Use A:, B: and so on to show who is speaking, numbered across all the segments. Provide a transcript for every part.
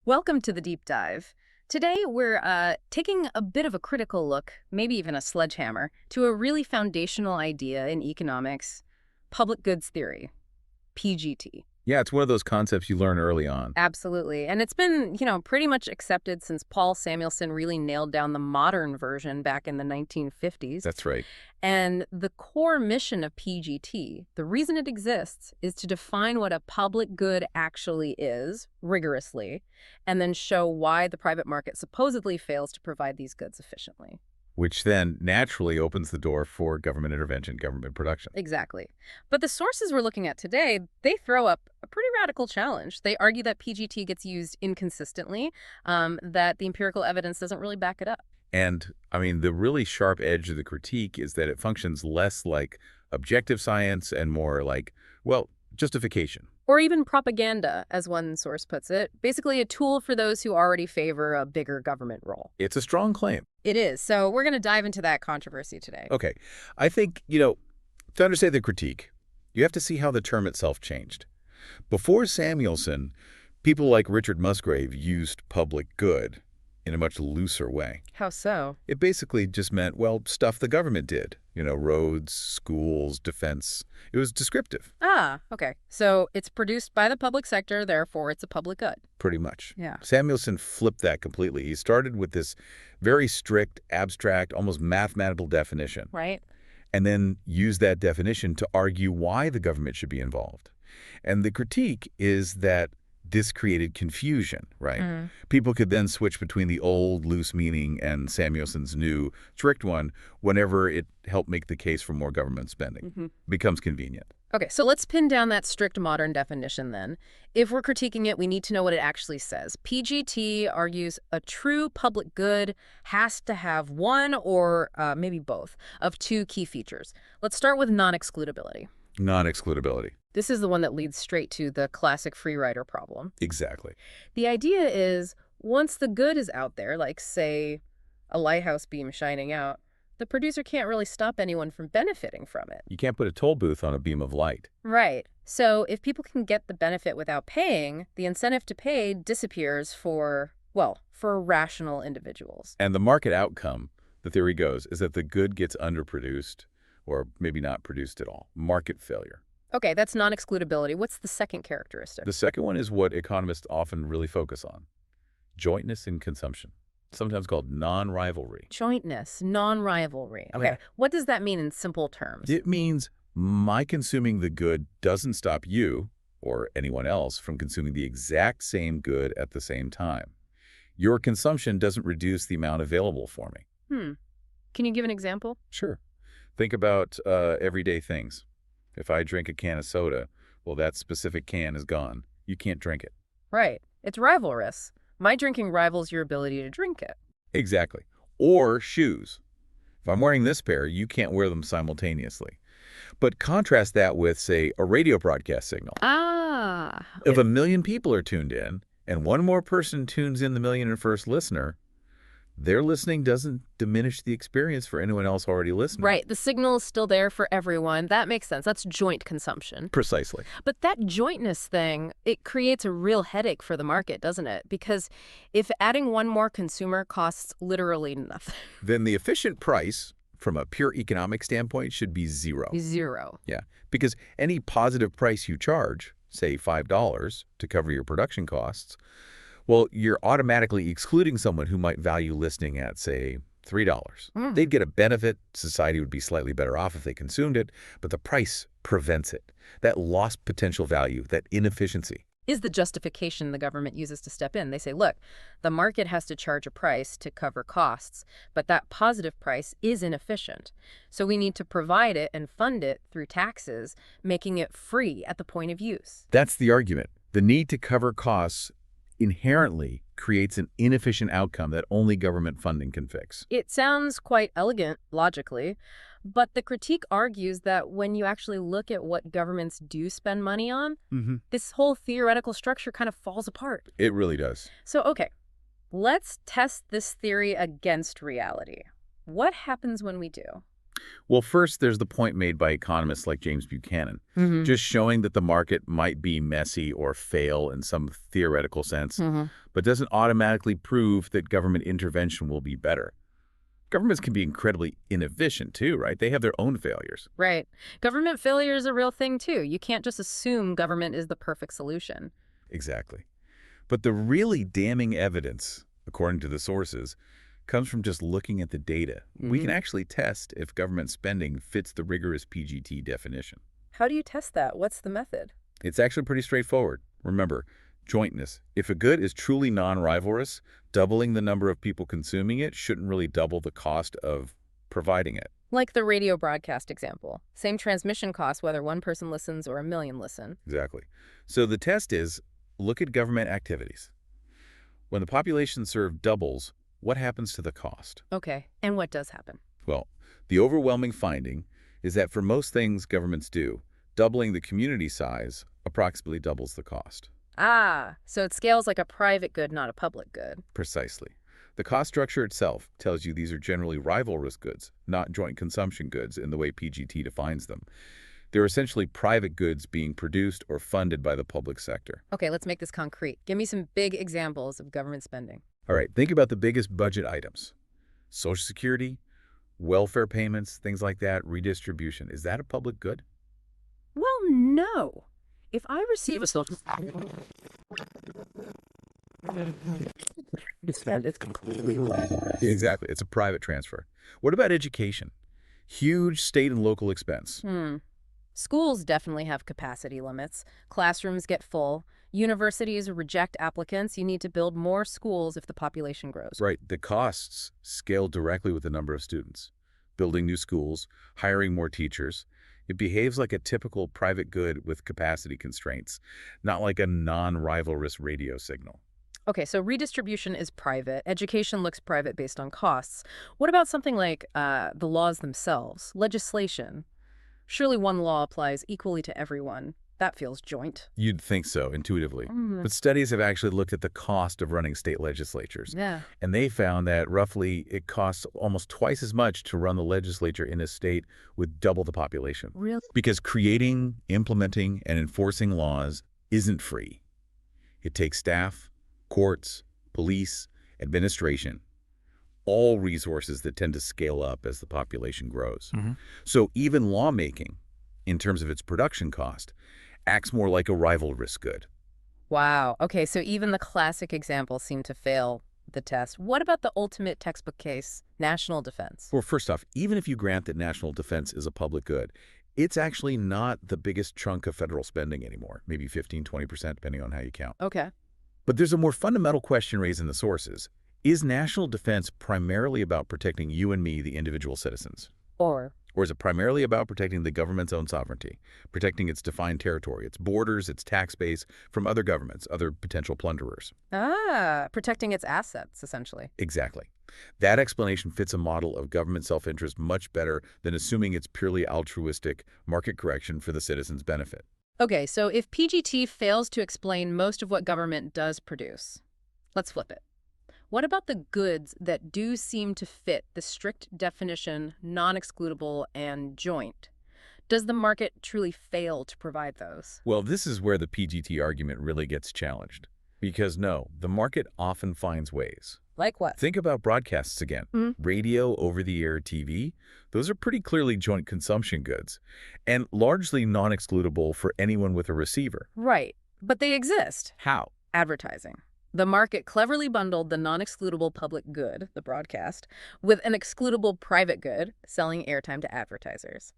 A: Welcome to the deep dive. Today we're taking a bit of a critical look, maybe even a sledgehammer, to a really foundational idea in economics, public goods theory, PGT.
B: Yeah, it's one of those concepts you learn early on.
A: Absolutely. And it's been, pretty much accepted since Paul Samuelson really nailed down the modern version back in the 1950s.
B: That's right.
A: And the core mission of PGT, the reason it exists, is to define what a public good actually is, rigorously, and then show why the private market supposedly fails to provide these goods efficiently.
B: Which then naturally opens the door for government intervention, government production.
A: Exactly. But the sources we're looking at today, they throw up a pretty radical challenge. They argue that PGT gets used inconsistently, that the empirical evidence doesn't really back it up.
B: And, the really sharp edge of the critique is that it functions less like objective science and more like, justification.
A: Or even propaganda, as one source puts it. Basically a tool for those who already favor a bigger government role.
B: It's a strong claim.
A: It is. So we're going to dive into that controversy today.
B: Okay. I think, to understand the critique, you have to see how the term itself changed. Before Samuelson, people like Richard Musgrave used public good in a much looser way.
A: How so?
B: It basically just meant, stuff the government did. Roads, schools, defense. It was descriptive.
A: Ah, okay. So it's produced by the public sector, therefore it's a public good.
B: Pretty much.
A: Yeah.
B: Samuelson flipped that completely. He started with this very strict, abstract, almost mathematical definition.
A: Right.
B: And then used that definition to argue why the government should be involved. And the critique is that this created confusion, right?
A: Mm.
B: People could then switch between the old loose meaning and Samuelson's new strict one whenever it helped make the case for more government spending.
A: Mm-hmm.
B: Becomes convenient.
A: Okay, so let's pin down that strict modern definition then. If we're critiquing it, we need to know what it actually says. PGT argues a true public good has to have one or maybe both of two key features. Let's start with non-excludability.
B: Non-excludability.
A: This is the one that leads straight to the classic free rider problem.
B: Exactly.
A: The idea is once the good is out there, like, say, a lighthouse beam shining out, the producer can't really stop anyone from benefiting from it.
B: You can't put a toll booth on a beam of light.
A: Right. So if people can get the benefit without paying, the incentive to pay disappears for rational individuals.
B: And the market outcome, the theory goes, is that the good gets underproduced or maybe not produced at all. Market failure.
A: Okay, that's non-excludability. What's the second characteristic?
B: The second one is what economists often really focus on. Jointness in consumption, sometimes called non-rivalry.
A: Jointness, non-rivalry. Okay,
B: Yeah.
A: What does that mean in simple terms?
B: It means my consuming the good doesn't stop you or anyone else from consuming the exact same good at the same time. Your consumption doesn't reduce the amount available for me.
A: Can you give an example?
B: Sure. Think about everyday things. If I drink a can of soda, that specific can is gone. You can't drink it.
A: Right. It's rivalrous. My drinking rivals your ability to drink it.
B: Exactly. Or shoes. If I'm wearing this pair, you can't wear them simultaneously. But contrast that with, say, a radio broadcast signal.
A: Ah.
B: If 1 million people are tuned in, and one more person tunes in the 1,000,001st listener, their listening doesn't diminish the experience for anyone else already listening.
A: Right. The signal is still there for everyone. That makes sense. That's joint consumption.
B: Precisely.
A: But that jointness thing, it creates a real headache for the market, doesn't it? Because if adding one more consumer costs literally nothing.
B: Then the efficient price, from a pure economic standpoint, should be zero.
A: Zero.
B: Yeah, because any positive price you charge, say $5 to cover your production costs, you're automatically excluding someone who might value listening at, say, $3. They'd get a benefit. Society would be slightly better off if they consumed it, but the price prevents it. That lost potential value, that inefficiency.
A: Is the justification the government uses to step in. They say, look, the market has to charge a price to cover costs, but that positive price is inefficient. So we need to provide it and fund it through taxes, making it free at the point of use.
B: That's the argument. The need to cover costs inherently creates an inefficient outcome that only government funding can fix.
A: It sounds quite elegant, logically, but the critique argues that when you actually look at what governments do spend money on, this whole theoretical structure kind of falls apart.
B: It really does.
A: So, okay, let's test this theory against reality. What happens when we do?
B: Well, first, there's the point made by economists like James Buchanan,
A: Mm-hmm.
B: just showing that the market might be messy or fail in some theoretical sense,
A: Mm-hmm.
B: but doesn't automatically prove that government intervention will be better. Governments can be incredibly inefficient, too, right? They have their own failures.
A: Right. Government failure is a real thing, too. You can't just assume government is the perfect solution.
B: Exactly. But the really damning evidence, according to the sources, comes from just looking at the data. We can
A: Mm.
B: actually test if government spending fits the rigorous PGT definition.
A: How do you test that? What's the method?
B: It's actually pretty straightforward. Remember, jointness. If a good is truly non-rivalrous, doubling the number of people consuming it shouldn't really double the cost of providing it.
A: Like the radio broadcast example. Same transmission cost whether one person listens or a million listen.
B: Exactly. So the test is, look at government activities. When the population served doubles, what happens to the cost?
A: Okay. And what does happen?
B: Well, the overwhelming finding is that for most things governments do, doubling the community size approximately doubles the cost.
A: Ah, so it scales like a private good, not a public good.
B: Precisely. The cost structure itself tells you these are generally rivalrous goods, not joint consumption goods in the way PGT defines them. They're essentially private goods being produced or funded by the public sector.
A: Okay, let's make this concrete. Give me some big examples of government spending.
B: All right, think about the biggest budget items. Social Security, welfare payments, things like that, redistribution. Is that a public good?
A: Well, no. If I receive a social spend, it's completely
B: Exactly. It's a private transfer. What about education? Huge state and local expense.
A: Schools definitely have capacity limits. Classrooms get full. Universities reject applicants. You need to build more schools if the population grows.
B: Right. The costs scale directly with the number of students. Building new schools, hiring more teachers. It behaves like a typical private good with capacity constraints, not like a non-rivalrous radio signal.
A: Okay, so redistribution is private. Education looks private based on costs. What about something like the laws themselves, legislation? Surely one law applies equally to everyone. That feels joint.
B: You'd think so, intuitively.
A: Mm,
B: But studies have actually looked at the cost of running state legislatures.
A: yeah.
B: And they found that roughly it costs almost twice as much to run the legislature in a state with double the population.
A: Really?
B: Because creating, implementing, and enforcing laws isn't free. It takes staff, courts, police, administration, all resources that tend to scale up as the population grows. So even lawmaking, in terms of its production cost, acts more like a rivalrous good.
A: Wow. Okay, so even the classic examples seem to fail the test. What about the ultimate textbook case, national defense?
B: Well, first off, even if you grant that national defense is a public good, it's actually not the biggest chunk of federal spending anymore, maybe 15, 20%, depending on how you count.
A: Okay.
B: But there's a more fundamental question raised in the sources. Is national defense primarily about protecting you and me, the individual citizens?
A: Or
B: Or is it primarily about protecting the government's own sovereignty, protecting its defined territory, its borders, its tax base from other governments, other potential plunderers?
A: protecting its assets, essentially.
B: Exactly. That explanation fits a model of government self-interest much better than assuming it's purely altruistic market correction for the citizens' benefit.
A: Okay, so if PGT fails to explain most of what government does produce, let's flip it. What about the goods that do seem to fit the strict definition, non-excludable and joint? Does the market truly fail to provide those?
B: Well, this is where the PGT argument really gets challenged. Because no, the market often finds ways.
A: Like what?
B: Think about broadcasts again. Radio, over-the-air TV, those are pretty clearly joint consumption goods, and largely non-excludable for anyone with a receiver.
A: Right, but they exist.
B: How?
A: Advertising. The market cleverly bundled the non-excludable public good, the broadcast, with an excludable private good, selling airtime to advertisers.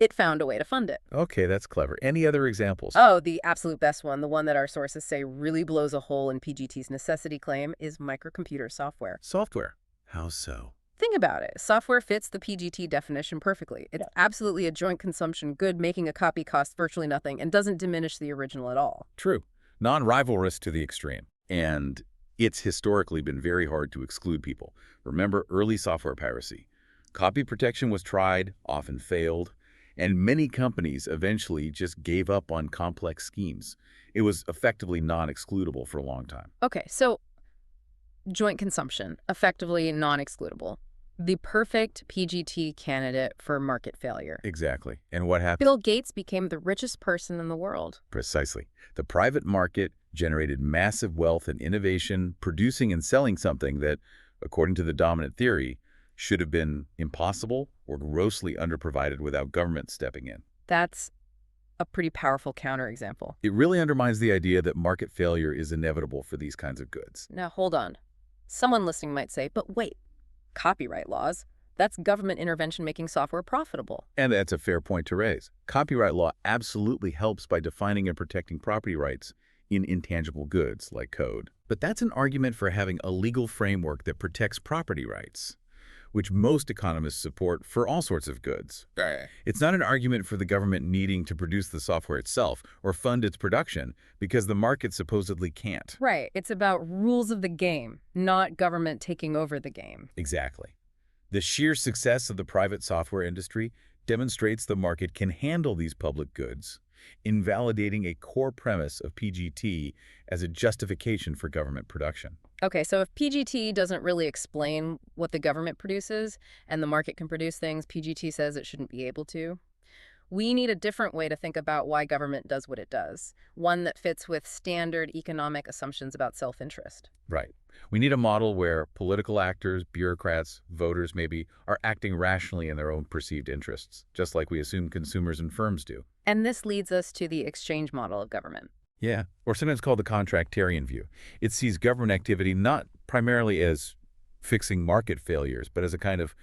A: It found a way to fund it.
B: Okay, that's clever. Any other examples?
A: Oh, the absolute best one, the one that our sources say really blows a hole in PGT's necessity claim, is microcomputer software.
B: Software. How so?
A: Think about it. Software fits the PGT definition perfectly. It's absolutely a joint consumption good, making a copy cost virtually nothing and doesn't diminish the original at all.
B: True. Non-rivalrous to the extreme. And it's historically been very hard to exclude people. Remember early software piracy. Copy protection was tried, often failed, and many companies eventually just gave up on complex schemes. It was effectively non-excludable for a long time.
A: Okay, so joint consumption, effectively non-excludable. The perfect PGT candidate for market failure.
B: Exactly. And what happened?
A: Bill Gates became the richest person in the world.
B: Precisely. The private market generated massive wealth and innovation, producing and selling something that, according to the dominant theory, should have been impossible or grossly underprovided without government stepping in.
A: That's a pretty powerful counterexample.
B: It really undermines the idea that market failure is inevitable for these kinds of goods.
A: Now, hold on. Someone listening might say, but wait, copyright laws, that's government intervention making software profitable.
B: And that's a fair point to raise. Copyright law absolutely helps by defining and protecting property rights in intangible goods like code. But that's an argument for having a legal framework that protects property rights, which most economists support for all sorts of goods. It's not an argument for the government needing to produce the software itself or fund its production because the market supposedly can't.
A: Right. It's about rules of the game, not government taking over the game.
B: Exactly. The sheer success of the private software industry demonstrates the market can handle these public goods, invalidating a core premise of PGT as a justification for government production.
A: Okay, so if PGT doesn't really explain what the government produces and the market can produce things PGT says it shouldn't be able to, we need a different way to think about why government does what it does, one that fits with standard economic assumptions about self-interest.
B: Right. We need a model where political actors, bureaucrats, voters maybe, are acting rationally in their own perceived interests, just like we assume consumers and firms do.
A: And this leads us to the exchange model of government.
B: Yeah, or sometimes called the contractarian view. It sees government activity not primarily as fixing market failures, but as a kind of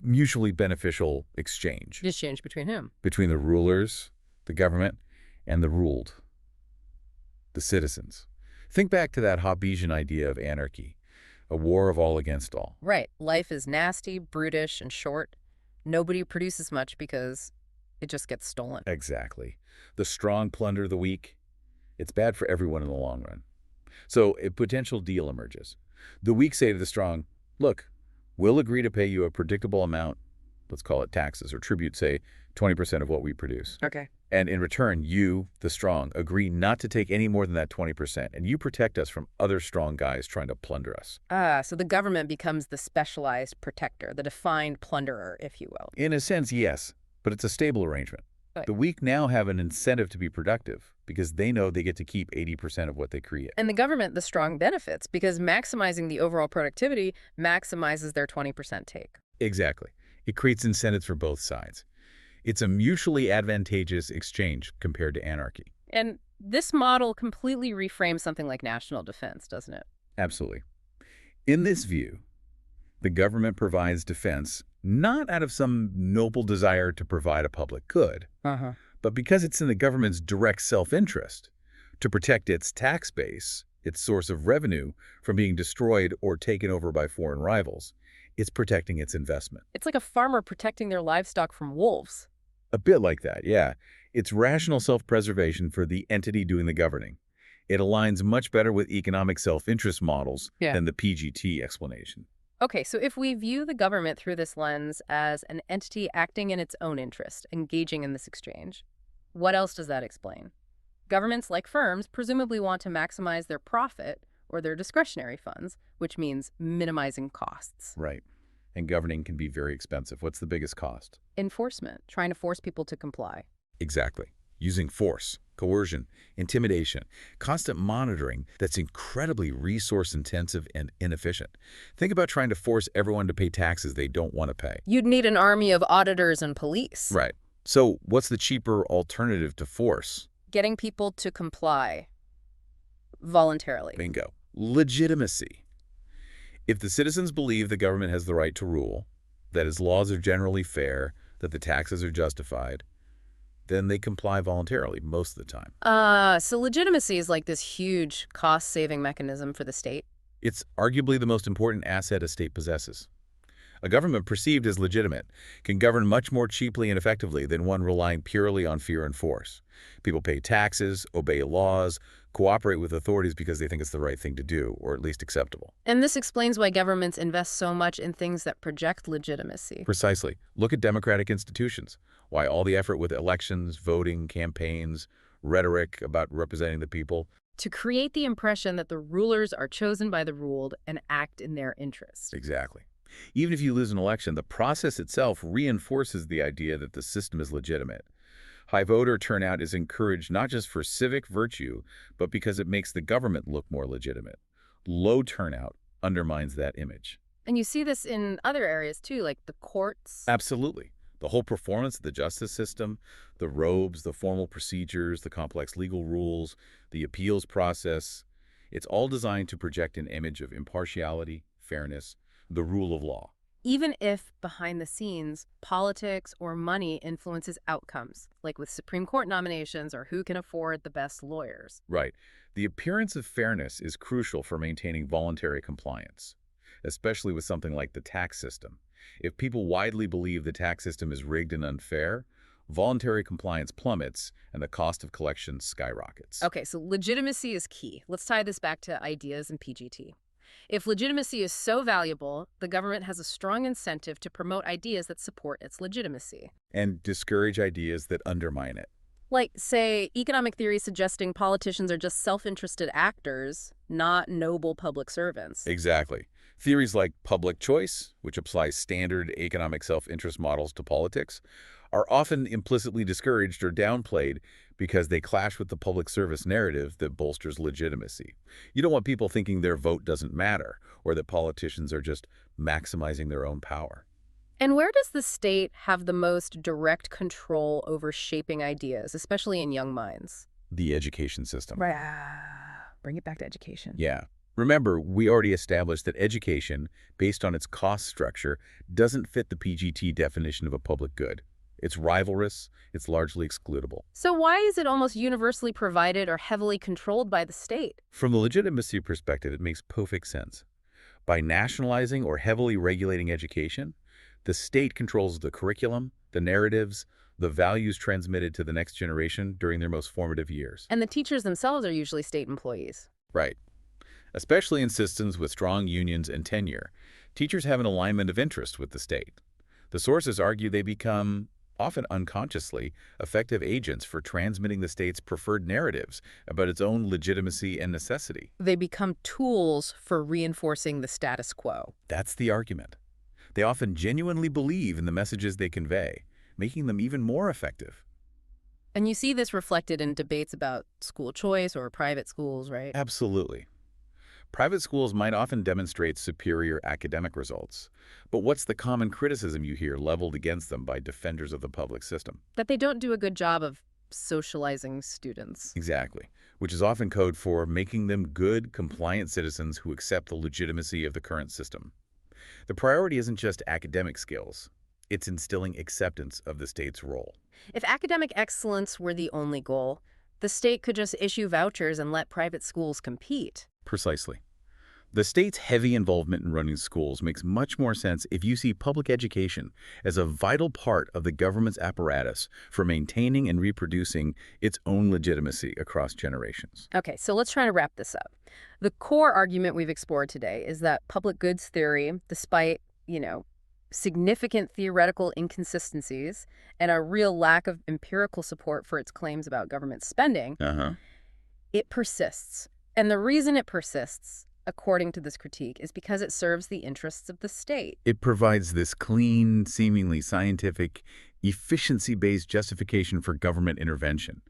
B: mutually beneficial exchange.
A: Exchange between whom?
B: Between the rulers, the government, and the ruled, the citizens. Think back to that Hobbesian idea of anarchy, a war of all against all.
A: Right. Life is nasty, brutish, and short. Nobody produces much because it just gets stolen.
B: Exactly. The strong plunder the weak. It's bad for everyone in the long run. So a potential deal emerges. The weak say to the strong, look, we'll agree to pay you a predictable amount, let's call it taxes or tribute, say 20% of what we produce.
A: Okay.
B: And in return, you, the strong, agree not to take any more than that 20%, and you protect us from other strong guys trying to plunder us.
A: So the government becomes the specialized protector, the defined plunderer, if you will.
B: In a sense, yes, but it's a stable arrangement.
A: Right.
B: The weak now have an incentive to be productive because they know they get to keep 80% of what they create.
A: And the government, the strong, benefits because maximizing the overall productivity maximizes their 20% take.
B: Exactly. It creates incentives for both sides. It's a mutually advantageous exchange compared to anarchy.
A: And this model completely reframes something like national defense, doesn't it?
B: Absolutely. In this view, the government provides defense not out of some noble desire to provide a public good, but because it's in the government's direct self-interest to protect its tax base, its source of revenue, from being destroyed or taken over by foreign rivals. It's protecting its investment.
A: It's like a farmer protecting their livestock from wolves.
B: A bit like that, yeah. It's rational self-preservation for the entity doing the governing. It aligns much better with economic self-interest models than the PGT explanation.
A: Okay, so if we view the government through this lens as an entity acting in its own interest, engaging in this exchange, what else does that explain? Governments, like firms, presumably want to maximize their profit or their discretionary funds, which means minimizing costs.
B: Right. And governing can be very expensive. What's the biggest cost?
A: Enforcement, trying to force people to comply.
B: Exactly. Using force, coercion, intimidation, constant monitoring that's incredibly resource-intensive and inefficient. Think about trying to force everyone to pay taxes they don't want to pay.
A: You'd need an army of auditors and police.
B: Right. So what's the cheaper alternative to force?
A: Getting people to comply voluntarily.
B: Bingo. Legitimacy. If the citizens believe the government has the right to rule, that its laws are generally fair, that the taxes are justified, then they comply voluntarily most of the time.
A: So legitimacy is like this huge cost-saving mechanism for the state.
B: It's arguably the most important asset a state possesses. A government perceived as legitimate can govern much more cheaply and effectively than one relying purely on fear and force. People pay taxes, obey laws, cooperate with authorities because they think it's the right thing to do, or at least acceptable.
A: And this explains why governments invest so much in things that project legitimacy.
B: Precisely. Look at democratic institutions. Why all the effort with elections, voting, campaigns, rhetoric about representing the people.
A: To create the impression that the rulers are chosen by the ruled and act in their interest.
B: Exactly. Even if you lose an election, the process itself reinforces the idea that the system is legitimate. High voter turnout is encouraged not just for civic virtue, but because it makes the government look more legitimate. Low turnout undermines that image.
A: And you see this in other areas too, like the courts.
B: Absolutely. The whole performance of the justice system, the robes, the formal procedures, the complex legal rules, the appeals process, it's all designed to project an image of impartiality, fairness, the rule of law.
A: Even if behind the scenes, politics or money influences outcomes, like with Supreme Court nominations or who can afford the best lawyers.
B: Right. The appearance of fairness is crucial for maintaining voluntary compliance, especially with something like the tax system. If people widely believe the tax system is rigged and unfair, voluntary compliance plummets and the cost of collection skyrockets.
A: Okay, so legitimacy is key. Let's tie this back to ideas and PGT. If legitimacy is so valuable, the government has a strong incentive to promote ideas that support its legitimacy.
B: And discourage ideas that undermine it.
A: Like, say, economic theory suggesting politicians are just self-interested actors, not noble public servants.
B: Exactly. Theories like public choice, which applies standard economic self-interest models to politics, are often implicitly discouraged or downplayed because they clash with the public service narrative that bolsters legitimacy. You don't want people thinking their vote doesn't matter or that politicians are just maximizing their own power.
A: And where does the state have the most direct control over shaping ideas, especially in young minds?
B: The education system.
A: Right. Bring it back to education.
B: Yeah. Remember, we already established that education, based on its cost structure, doesn't fit the PGT definition of a public good. It's rivalrous, it's largely excludable.
A: So why is it almost universally provided or heavily controlled by the state?
B: From the legitimacy perspective, it makes perfect sense. By nationalizing or heavily regulating education, the state controls the curriculum, the narratives, the values transmitted to the next generation during their most formative years.
A: And the teachers themselves are usually state employees.
B: Right. Especially in systems with strong unions and tenure, teachers have an alignment of interest with the state. The sources argue they become, often unconsciously, effective agents for transmitting the state's preferred narratives about its own legitimacy and necessity.
A: They become tools for reinforcing the status quo.
B: That's the argument. They often genuinely believe in the messages they convey, making them even more effective.
A: And you see this reflected in debates about school choice or private schools, right?
B: Absolutely. Private schools might often demonstrate superior academic results, but what's the common criticism you hear leveled against them by defenders of the public system?
A: That they don't do a good job of socializing students.
B: Exactly, which is often code for making them good, compliant citizens who accept the legitimacy of the current system. The priority isn't just academic skills. It's instilling acceptance of the state's role.
A: If academic excellence were the only goal, the state could just issue vouchers and let private schools compete.
B: Precisely. The state's heavy involvement in running schools makes much more sense if you see public education as a vital part of the government's apparatus for maintaining and reproducing its own legitimacy across generations.
A: Okay, so let's try to wrap this up. The core argument we've explored today is that public goods theory, despite, significant theoretical inconsistencies and a real lack of empirical support for its claims about government spending, it persists. And the reason it persists, according to this critique, is because it serves the interests of the state.
B: It provides this clean, seemingly scientific, efficiency-based justification for government intervention.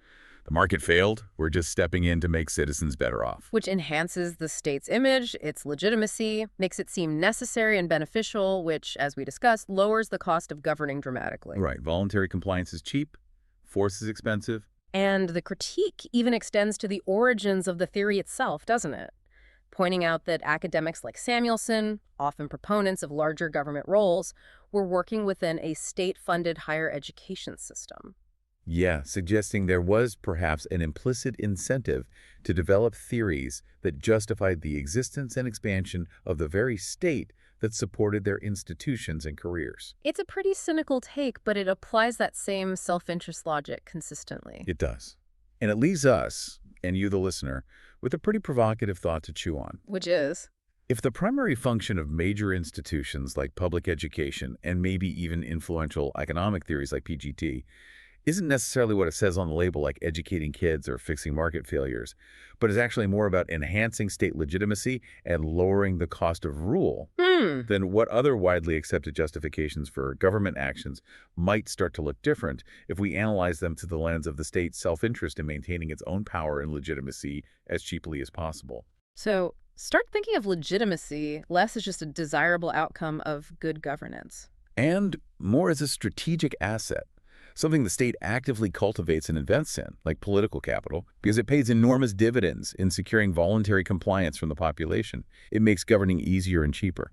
B: The market failed, we're just stepping in to make citizens better off.
A: Which enhances the state's image, its legitimacy, makes it seem necessary and beneficial, which, as we discussed, lowers the cost of governing dramatically.
B: Right. Voluntary compliance is cheap, force is expensive.
A: And the critique even extends to the origins of the theory itself, doesn't it? Pointing out that academics like Samuelson, often proponents of larger government roles, were working within a state-funded higher education system.
B: Yeah, suggesting there was perhaps an implicit incentive to develop theories that justified the existence and expansion of the very state that supported their institutions and careers.
A: It's a pretty cynical take, but it applies that same self-interest logic consistently.
B: It does. And it leaves us, and you the listener, with a pretty provocative thought to chew on.
A: Which is?
B: If the primary function of major institutions like public education and maybe even influential economic theories like PGT isn't necessarily what it says on the label, like educating kids or fixing market failures, but is actually more about enhancing state legitimacy and lowering the cost of rule,
A: Hmm.
B: then what other widely accepted justifications for government actions might start to look different if we analyze them through the lens of the state's self-interest in maintaining its own power and legitimacy as cheaply as possible.
A: So start thinking of legitimacy less as just a desirable outcome of good governance.
B: And more as a strategic asset, something the state actively cultivates and invests in, like political capital, because it pays enormous dividends in securing voluntary compliance from the population. It makes governing easier and cheaper.